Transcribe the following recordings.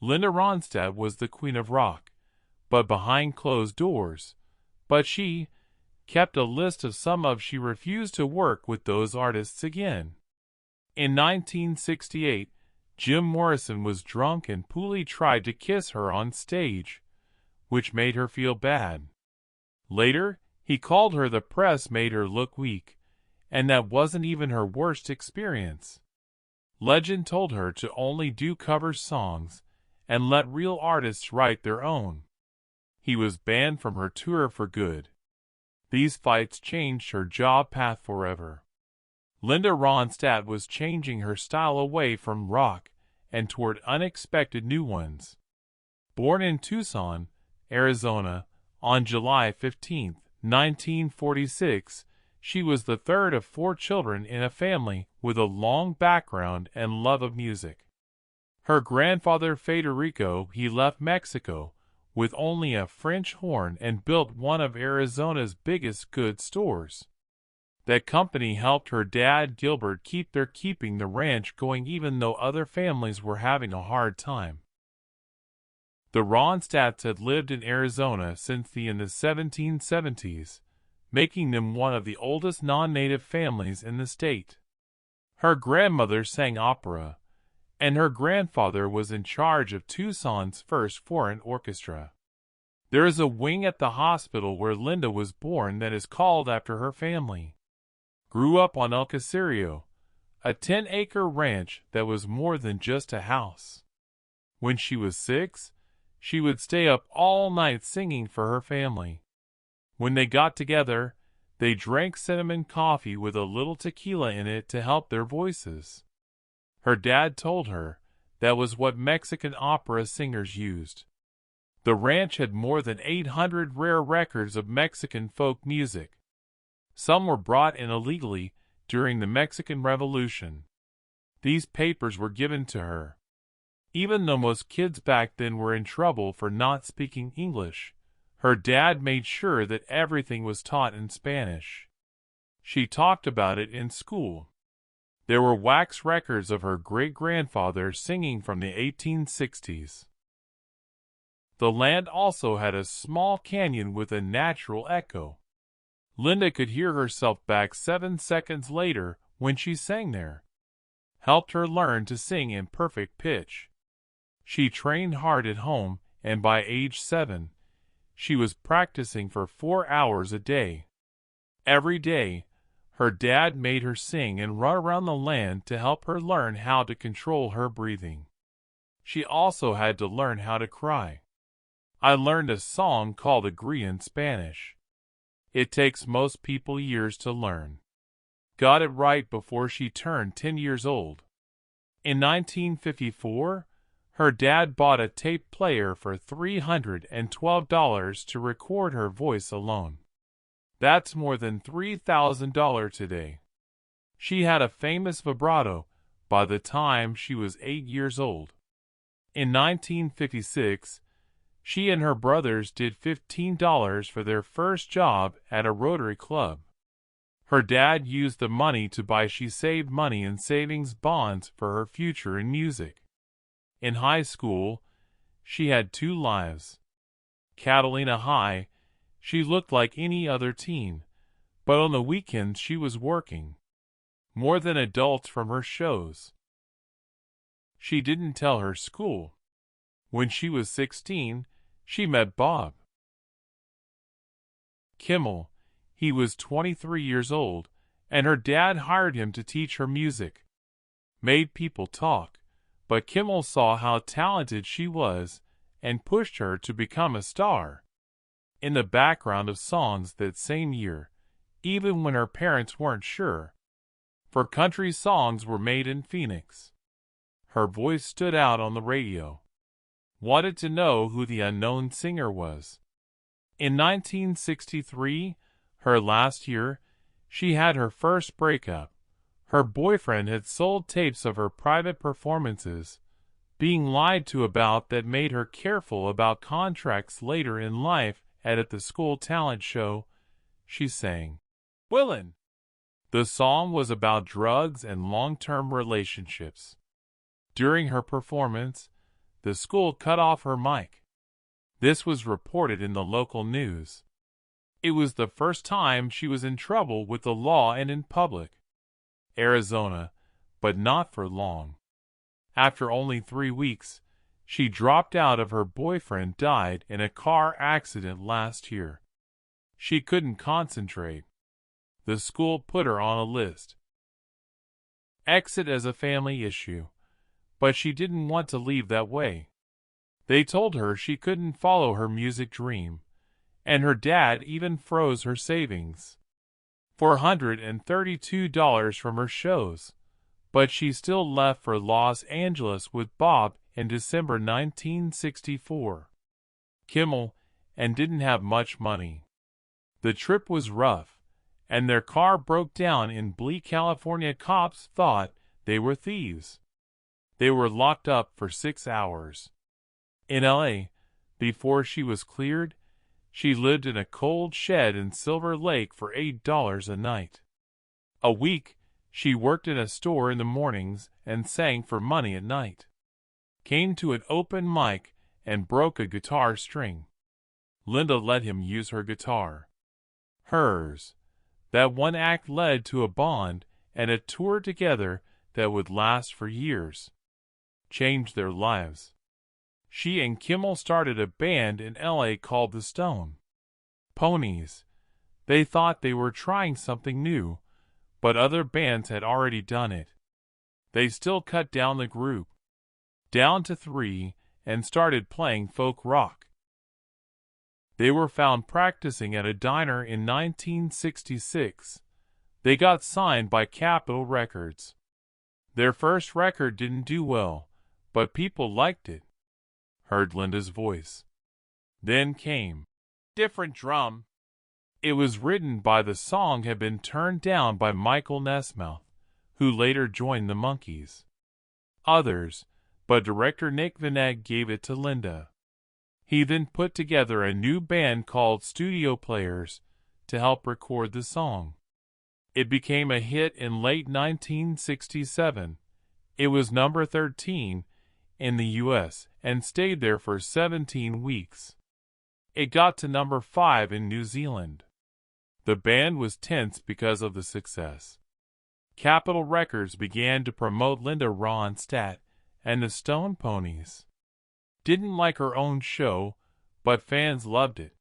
Linda Ronstadt was the queen of rock, but behind closed doors. But she kept a list of some of she refused to work with those artists again. In 1968, Jim Morrison was drunk and poorly tried to kiss her on stage, which made her feel bad. Later, he called her the press made her look weak, and that wasn't even her worst experience. Legend told her to only do cover songs and let real artists write their own. He was banned from her tour for good. These fights changed her job path forever. Linda Ronstadt was changing her style away from rock and toward unexpected new ones. Born in Tucson, Arizona, on July 15, 1946, she was the third of 4 children in a family with a long background and love of music. Her grandfather Federico, he left Mexico with only a French horn and built one of Arizona's biggest goods stores. That company helped her dad Gilbert keeping the ranch going even though other families were having a hard time. The Ronstadts had lived in Arizona since the 1770s, making them one of the oldest non-native families in the state. Her grandmother sang opera, and her grandfather was in charge of Tucson's first foreign orchestra. There is a wing at the hospital where Linda was born that is called after her family. Grew up on El Caserio, a 10-acre ranch that was more than just a house. When she was 6, she would stay up all night singing for her family. When they got together, they drank cinnamon coffee with a little tequila in it to help their voices. Her dad told her that was what Mexican opera singers used. The ranch had more than 800 rare records of Mexican folk music. Some were brought in illegally during the Mexican Revolution. These papers were given to her. Even though most kids back then were in trouble for not speaking English, her dad made sure that everything was taught in Spanish. She talked about it in school. There were wax records of her great-grandfather singing from the 1860s. The land also had a small canyon with a natural echo. Linda could hear herself back 7 seconds later when she sang there. Helped her learn to sing in perfect pitch. She trained hard at home, and by age 7, she was practicing for 4 hours a day. Every day, her dad made her sing and run around the land to help her learn how to control her breathing. She also had to learn how to cry. I learned a song called Agree in Spanish. It takes most people years to learn. Got it right before she turned 10 years old. In 1954, her dad bought a tape player for $312 to record her voice alone. That's more than $3,000 today. She had a famous vibrato by the time she was 8 years old. In 1956, she and her brothers did $15 for their first job at a Rotary Club. Her dad used the money to buy. She saved money in savings bonds for her future in music. In high school, she had 2 lives. Catalina High, she looked like any other teen, but on the weekends she was working. More than adults from her shows. She didn't tell her school. When she was 16, she met Bob Kimmel. He was 23 years old, and her dad hired him to teach her music. Made people talk, but Kimmel saw how talented she was and pushed her to become a star. In the background of songs that same year, even when her parents weren't sure. For country songs were made in Phoenix. Her voice stood out on the radio. Wanted to know who the unknown singer was. In 1963, her last year, she had her first breakup. Her boyfriend had sold tapes of her private performances, being lied to about that made her careful about contracts later in life. At the school talent show, she sang, "Willin'." The song was about drugs and long-term relationships. During her performance, the school cut off her mic. This was reported in the local news. It was the first time she was in trouble with the law and in public. Arizona, but not for long. After only 3 weeks, she dropped out of her boyfriend died in a car accident last year. She couldn't concentrate. The school put her on a list. Exit as a family issue, but she didn't want to leave that way. They told her she couldn't follow her music dream, and her dad even froze her savings. $432 from her shows, but she still left for Los Angeles with Bob in December 1964. Kimmel, and didn't have much money. The trip was rough, and their car broke down in bleak California. Cops thought they were thieves. They were locked up for 6 hours. In LA, before she was cleared, she lived in a cold shed in Silver Lake for $8 a night. A week, she worked in a store in the mornings and sang for money at night. Came to an open mic and broke a guitar string. Linda let him use her guitar. Hers. That one act led to a bond and a tour together that would last for years. Changed their lives. She and Kimmel started a band in LA called the Stone Poneys. They thought they were trying something new, but other bands had already done it. They still cut down the group, down to 3, and started playing folk rock. They were found practicing at a diner in 1966. They got signed by Capitol Records. Their first record didn't do well, but people liked it. Heard Linda's voice. Then came Different Drum. It was written by the song had been turned down by Michael Nesmouth, who later joined the Monkees. Others, but director Nick Vineg gave it to Linda. He then put together a new band called Studio Players to help record the song. It became a hit in late 1967. It was number 13 in the U.S. and stayed there for 17 weeks. It got to number 5 in New Zealand. The band was tense because of the success. Capitol Records began to promote Linda Ronstadt and the Stone Poneys. Didn't like her own show, but fans loved it.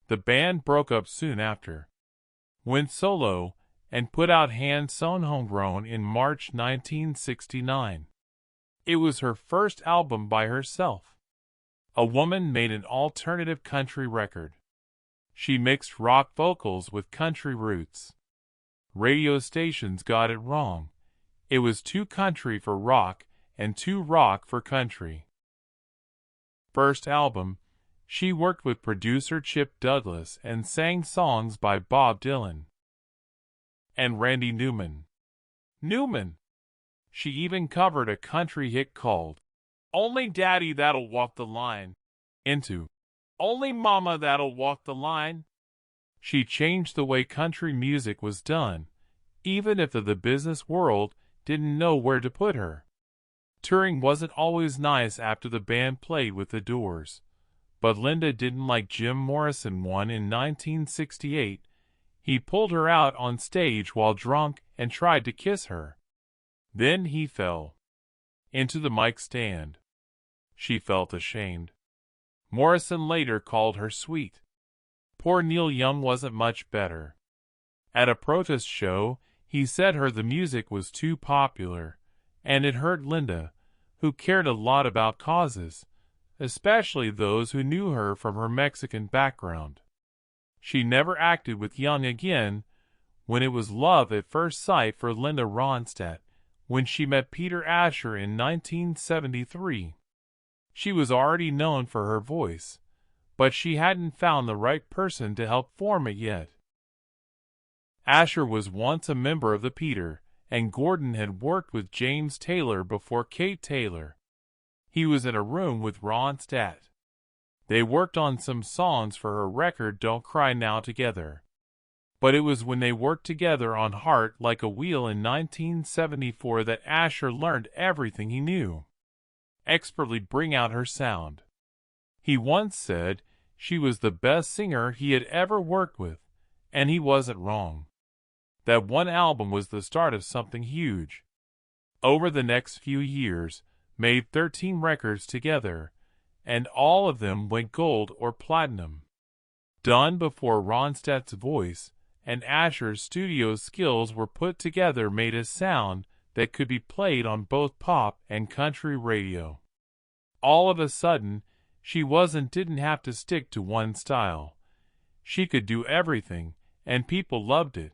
The band broke up soon after. Went solo and put out Hand Sewn Homegrown in March 1969. It was her first album by herself. A woman made an alternative country record. She mixed rock vocals with country roots. Radio stations got it wrong. It was too country for rock and too rock for country. First album, she worked with producer Chip Douglas and sang songs by Bob Dylan and Randy Newman. She even covered a country hit called Only Daddy That'll Walk the Line into Only Mama That'll Walk the Line. She changed the way country music was done, even if the business world didn't know where to put her. Touring wasn't always nice after the band played with the Doors, but Linda didn't like Jim Morrison. In 1968, he pulled her out on stage while drunk and tried to kiss her. Then he fell into the mic stand. She felt ashamed. Morrison later called her sweet. Poor Neil Young wasn't much better. At a protest show, he said the music was too popular, and it hurt Linda, who cared a lot about causes, especially those who knew her from her Mexican background. She never acted with Young again, when it was love at first sight for Linda Ronstadt, when she met Peter Asher in 1973. She was already known for her voice, but she hadn't found the right person to help form it yet. Asher was once a member of the Peter, and Gordon had worked with James Taylor before Kate Taylor. He was in a room with Ronstadt. They worked on some songs for her record Don't Cry Now together. But it was when they worked together on Heart Like a Wheel in 1974 that Asher learned everything he knew. expertly bring out her sound. He once said she was the best singer he had ever worked with, and he wasn't wrong. That one album was the start of something huge. Over the next few years, made 13 records together, and all of them went gold or platinum. Done before Ronstadt's voice and Asher's studio skills were put together, made a sound that could be played on both pop and country radio. All of a sudden, she didn't have to stick to one style. She could do everything, and people loved it.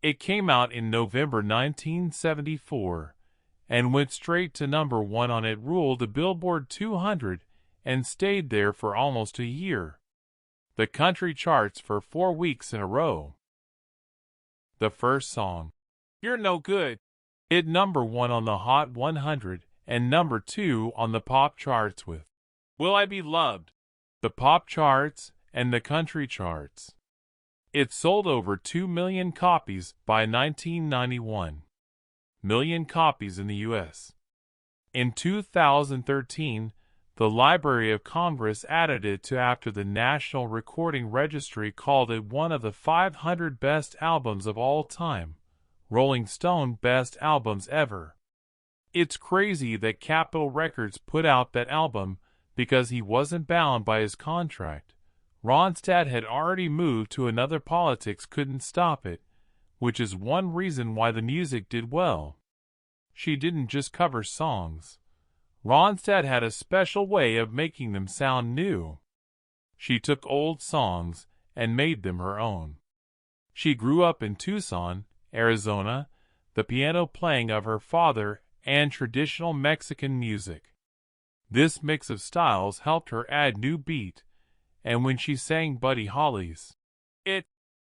It came out in November 1974 and went straight to number 1 on It Ruled the Billboard 200 and stayed there for almost a year. The country charts for 4 weeks in a row. The first song, You're No Good, hit number 1 on the Hot 100 and number 2 on the pop charts with Will I Be Loved, the pop charts and the country charts. It sold over 2 million copies by 1991. Million copies in the U.S. In 2013, the Library of Congress added it to after the National Recording Registry called it one of the 500 best albums of all time. Rolling Stone Best Albums Ever. It's crazy that Capitol Records put out that album because he wasn't bound by his contract. Ronstadt had already moved to another, politics couldn't stop it, which is one reason why the music did well. She didn't just cover songs. Ronstadt had a special way of making them sound new. She took old songs and made them her own. She grew up in Tucson, Arizona, the piano playing of her father, and traditional Mexican music. This mix of styles helped her add new beat, and when she sang Buddy Holly's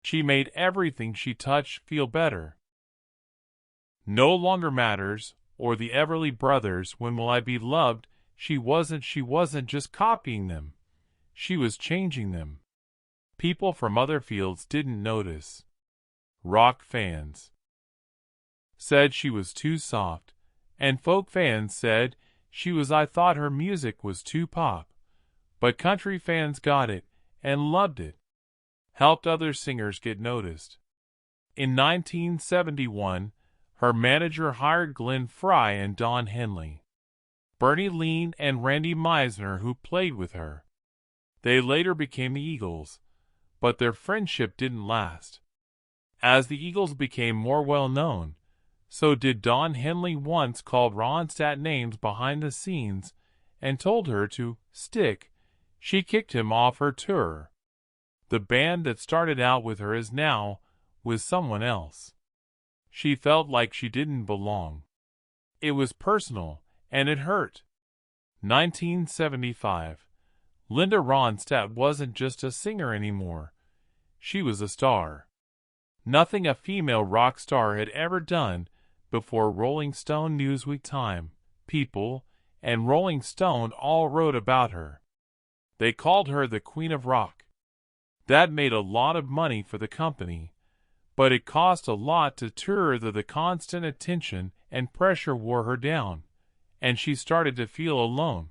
she made everything she touched feel better. No Longer Matters, or the Everly Brothers' When Will I Be Loved, she wasn't just copying them. She was changing them. People from other fields didn't notice. Rock fans said she was too soft, and folk fans said I thought her music was too pop. But country fans got it and loved it. Helped other singers get noticed. In 1971, her manager hired Glenn Frey and Don Henley, Bernie Lean and Randy Meisner, who played with her. They later became the Eagles, but their friendship didn't last. As the Eagles became more well-known, so did Don Henley once called Ronstadt names behind the scenes and told her to stick. She kicked him off her tour. The band that started out with her is now with someone else. She felt like she didn't belong. It was personal, and it hurt. 1975. Linda Ronstadt wasn't just a singer anymore. She was a star. Nothing a female rock star had ever done before. Rolling Stone, Newsweek, Time, People, and Rolling Stone all wrote about her. They called her the Queen of Rock. That made a lot of money for the company, but it cost a lot to tour. The constant attention and pressure wore her down, and she started to feel alone.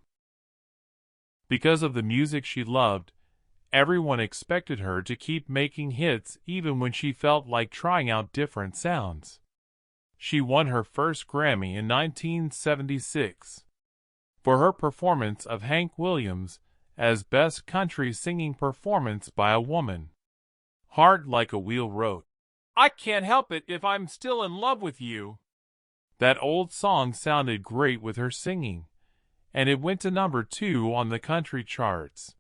Because of the music she loved, everyone expected her to keep making hits even when she felt like trying out different sounds. She won her first Grammy in 1976 for her performance of Hank Williams as Best Country Singing Performance by a Woman. Heart Like a Wheel wrote, "I can't help it if I'm still in love with you." That old song sounded great with her singing, and it went to number 2 on the country charts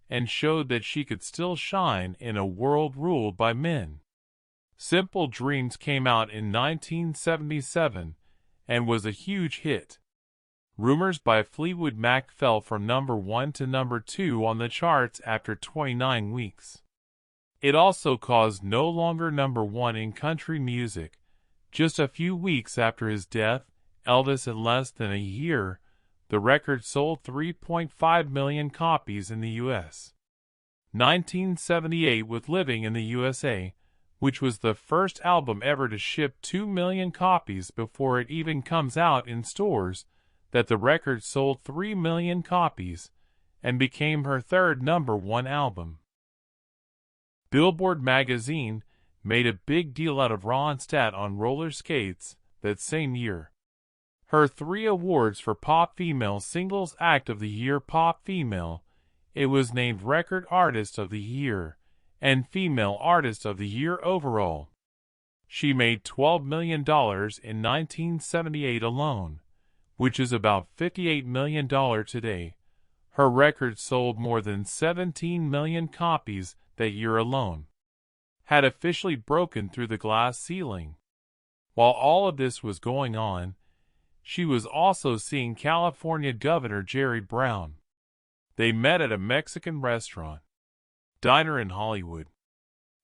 and showed that she could still shine in a world ruled by men. Simple Dreams came out in 1977 and was a huge hit. Rumors by Fleetwood Mac fell from number 1 to number 2 on the charts after 29 weeks. It also caused no longer number 1 in country music. Just a few weeks after his death, Elvis, in less than a year, the record sold 3.5 million copies in the U.S. 1978 with Living in the USA, which was the first album ever to ship 2 million copies before it even comes out in stores. that the record sold 3 million copies and became her third #1 album. Billboard magazine made a big deal out of Ronstadt on roller skates that same year. Her 3 awards for Pop Female Singles Act of the Year, Pop Female, it was named Record Artist of the Year, and Female Artist of the Year overall. She made $12 million in 1978 alone, which is about $58 million today. Her record sold more than 17 million copies that year alone, had officially broken through the glass ceiling. While all of this was going on, she was also seeing California Governor Jerry Brown. They met at a Mexican restaurant, diner in Hollywood.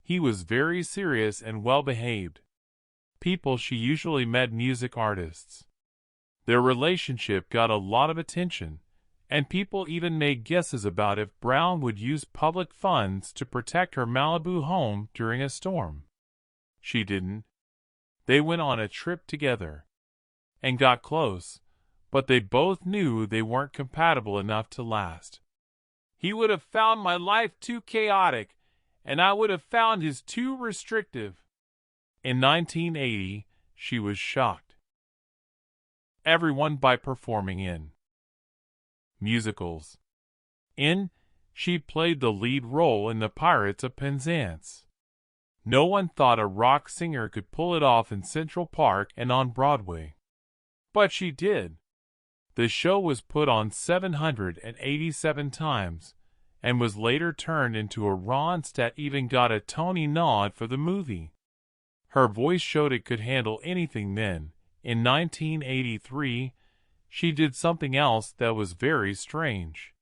He was very serious and well-behaved. People she usually met, music artists. Their relationship got a lot of attention, and people even made guesses about if Brown would use public funds to protect her Malibu home during a storm. She didn't. They went on a trip together and got close, but they both knew they weren't compatible enough to last. He would have found my life too chaotic, and I would have found his too restrictive. In 1980, she was shocked everyone by performing in musicals. She played the lead role in The Pirates of Penzance. No one thought a rock singer could pull it off in Central Park and on Broadway. But she did. The show was put on 787 times, and was later turned into a Ronstadt even got a Tony nod for the movie. Her voice showed it could handle anything then. In 1983, she did something else that was very strange.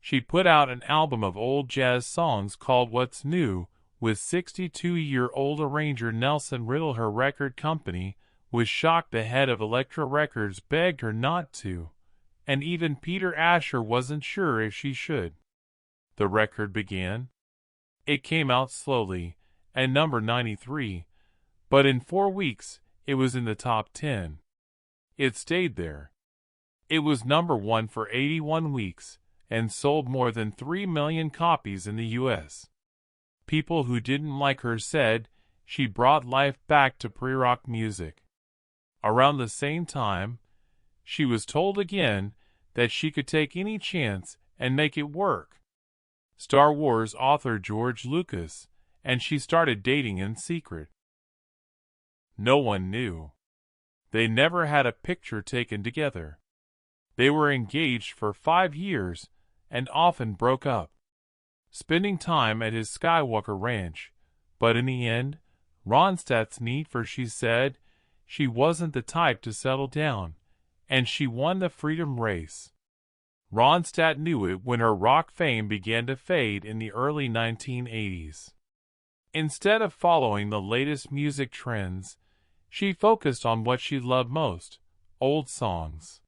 She put out an album of old jazz songs called What's New, with 62-year-old arranger Nelson Riddle. Her record company was shocked. The head of Elektra Records begged her not to, and even Peter Asher wasn't sure if she should. The record began. It came out slowly, at number 93, but in 4 weeks, it was in the top 10. It stayed there. It was #1 for 81 weeks, and sold more than 3 million copies in the U.S. People who didn't like her said she brought life back to pre-rock music. Around the same time, she was told again that she could take any chance and make it work. Star Wars author George Lucas, and she started dating in secret. No one knew. They never had a picture taken together. They were engaged for 5 years and often broke up, spending time at his Skywalker Ranch. But in the end, Ronstadt's neat, for she said she wasn't the type to settle down, and she won the freedom race. Ronstadt knew it when her rock fame began to fade in the early 1980s. Instead of following the latest music trends, she focused on what she loved most, old songs.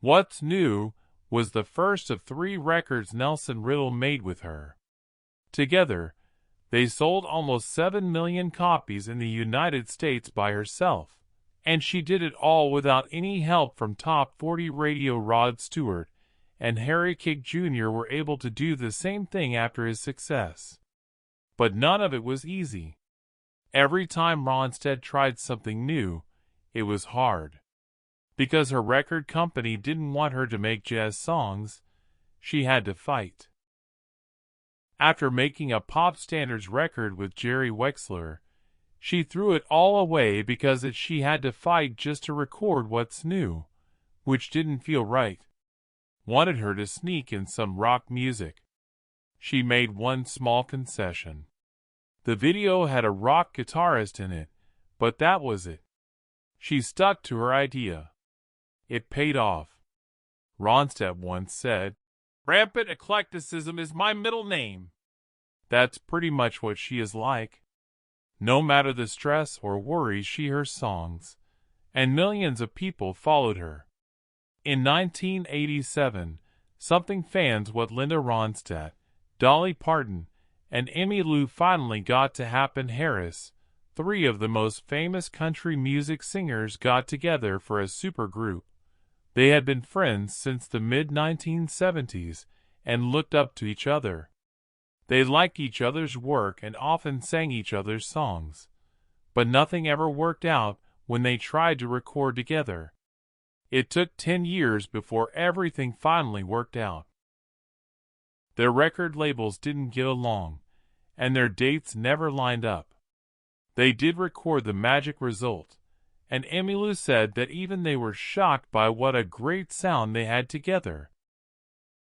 What's New was the first of 3 records Nelson Riddle made with her. Together, they sold almost 7 million copies in the United States by herself, and she did it all without any help from Top 40 radio. Rod Stewart and Harry Kick Jr. were able to do the same thing after his success. But none of it was easy. Every time Ronstadt tried something new, it was hard. Because her record company didn't want her to make jazz songs, she had to fight. After making a pop standards record with Jerry Wexler, she threw it all away because she had to fight just to record What's New, which didn't feel right. Wanted her to sneak in some rock music. She made one small concession. The video had a rock guitarist in it, but that was it. She stuck to her idea. It paid off. Ronstadt once said, "Rampant eclecticism is my middle name." That's pretty much what she is like. No matter the stress or worries, she her songs, and millions of people followed her. In 1987, something fans what Linda Ronstadt, Dolly Parton, and Emmylou finally got to happen. Harris, 3 of the most famous country music singers got together for a supergroup, They had been friends since the mid-1970s and looked up to each other. They liked each other's work and often sang each other's songs. But nothing ever worked out when they tried to record together. It took 10 years before everything finally worked out. Their record labels didn't get along, and their dates never lined up. They did record the magic result, and Emmylou said that even they were shocked by what a great sound they had together.